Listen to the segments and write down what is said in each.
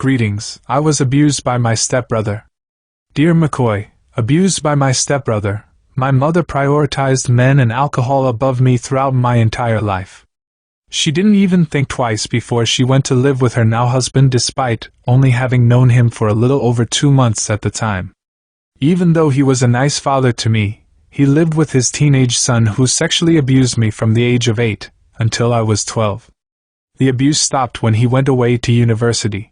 Greetings, I was abused by my stepbrother. Dear Mckoy, abused by my stepbrother, my mother prioritized men and alcohol above me throughout my entire life. She didn't even think twice before she went to live with her now husband despite only having known him for a little over 2 months at the time. Even though he was a nice father to me, he lived with his teenage son who sexually abused me from the age of 8 until I was 12. The abuse stopped when he went away to university.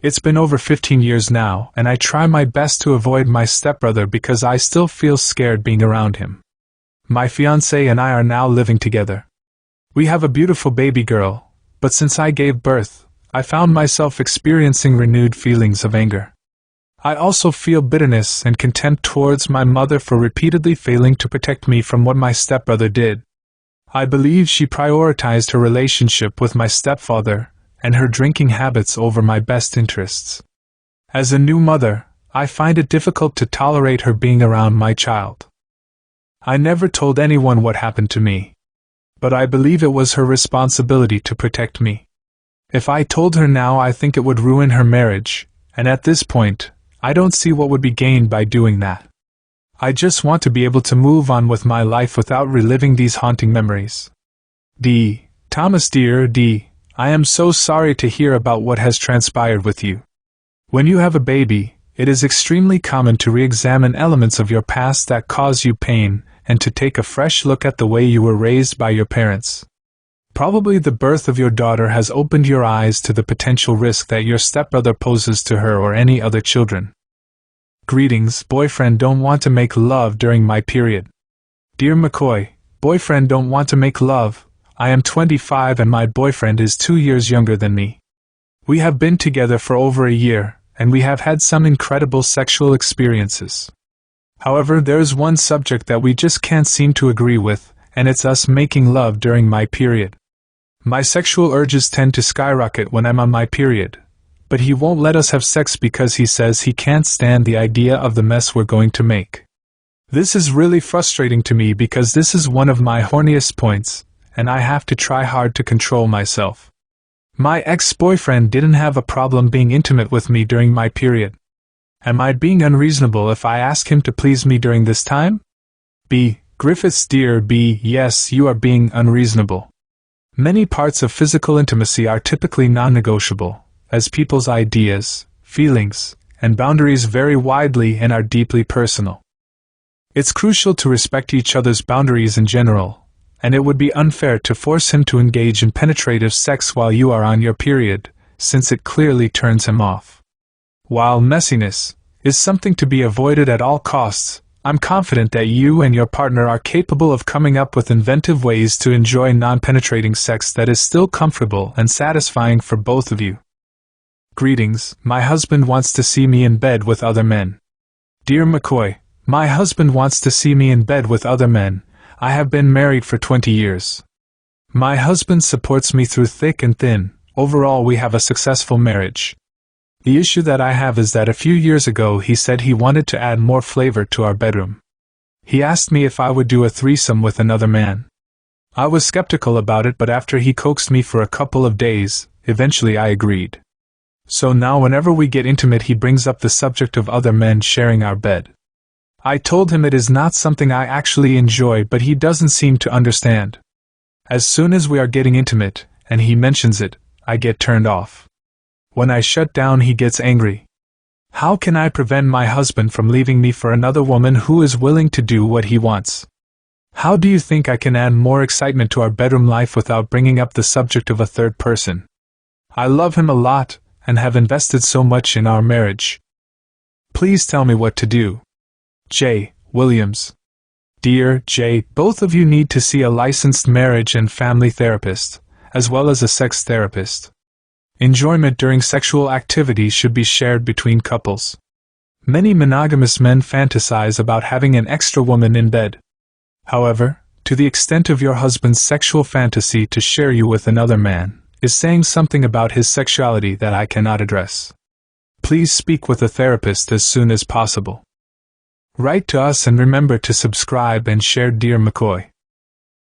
It's been over 15 years now, and I try my best to avoid my stepbrother because I still feel scared being around him. My fiancé and I are now living together. We have a beautiful baby girl, but since I gave birth, I found myself experiencing renewed feelings of anger. I also feel bitterness and contempt towards my mother for repeatedly failing to protect me from what my stepbrother did. I believe she prioritized her relationship with my stepfather and her drinking habits over my best interests. As a new mother, I find it difficult to tolerate her being around my child. I never told anyone what happened to me, but I believe it was her responsibility to protect me. If I told her now, I think it would ruin her marriage, and at this point, I don't see what would be gained by doing that. I just want to be able to move on with my life without reliving these haunting memories. D. Thomas, dear D. I am so sorry to hear about what has transpired with you. When you have a baby, it is extremely common to re-examine elements of your past that cause you pain and to take a fresh look at the way you were raised by your parents. Probably the birth of your daughter has opened your eyes to the potential risk that your stepbrother poses to her or any other children. Greetings, boyfriend don't want to make love during my period. Dear Mckoy, boyfriend don't want to make love. I am 25 and my boyfriend is 2 years younger than me. We have been together for over a year, and we have had some incredible sexual experiences. However, there is one subject that we just can't seem to agree with, and it's us making love during my period. My sexual urges tend to skyrocket when I'm on my period, but he won't let us have sex because he says he can't stand the idea of the mess we're going to make. This is really frustrating to me because this is one of my horniest points, and I have to try hard to control myself. My ex-boyfriend didn't have a problem being intimate with me during my period. Am I being unreasonable if I ask him to please me during this time? B. Griffiths, dear B. Yes, you are being unreasonable. Many parts of physical intimacy are typically non-negotiable, as people's ideas, feelings, and boundaries vary widely and are deeply personal. It's crucial to respect each other's boundaries in general, and it would be unfair to force him to engage in penetrative sex while you are on your period, since it clearly turns him off. While messiness is something to be avoided at all costs, I'm confident that you and your partner are capable of coming up with inventive ways to enjoy non-penetrating sex that is still comfortable and satisfying for both of you. Greetings, my husband wants to see me in bed with other men. Dear Mckoy, my husband wants to see me in bed with other men. I have been married for 20 years. My husband supports me through thick and thin. Overall, we have a successful marriage. The issue that I have is that a few years ago he said he wanted to add more flavor to our bedroom. He asked me if I would do a threesome with another man. I was skeptical about it, but after he coaxed me for a couple of days, eventually I agreed. So now whenever we get intimate he brings up the subject of other men sharing our bed. I told him it is not something I actually enjoy, but he doesn't seem to understand. As soon as we are getting intimate, and he mentions it, I get turned off. When I shut down he gets angry. How can I prevent my husband from leaving me for another woman who is willing to do what he wants? How do you think I can add more excitement to our bedroom life without bringing up the subject of a third person? I love him a lot, and have invested so much in our marriage. Please tell me what to do. J. Williams. Dear J., both of you need to see a licensed marriage and family therapist, as well as a sex therapist. Enjoyment during sexual activity should be shared between couples. Many monogamous men fantasize about having an extra woman in bed. However, to the extent of your husband's sexual fantasy to share you with another man, is saying something about his sexuality that I cannot address. Please speak with a therapist as soon as possible. Write to us and remember to subscribe and share, dear Mckoy.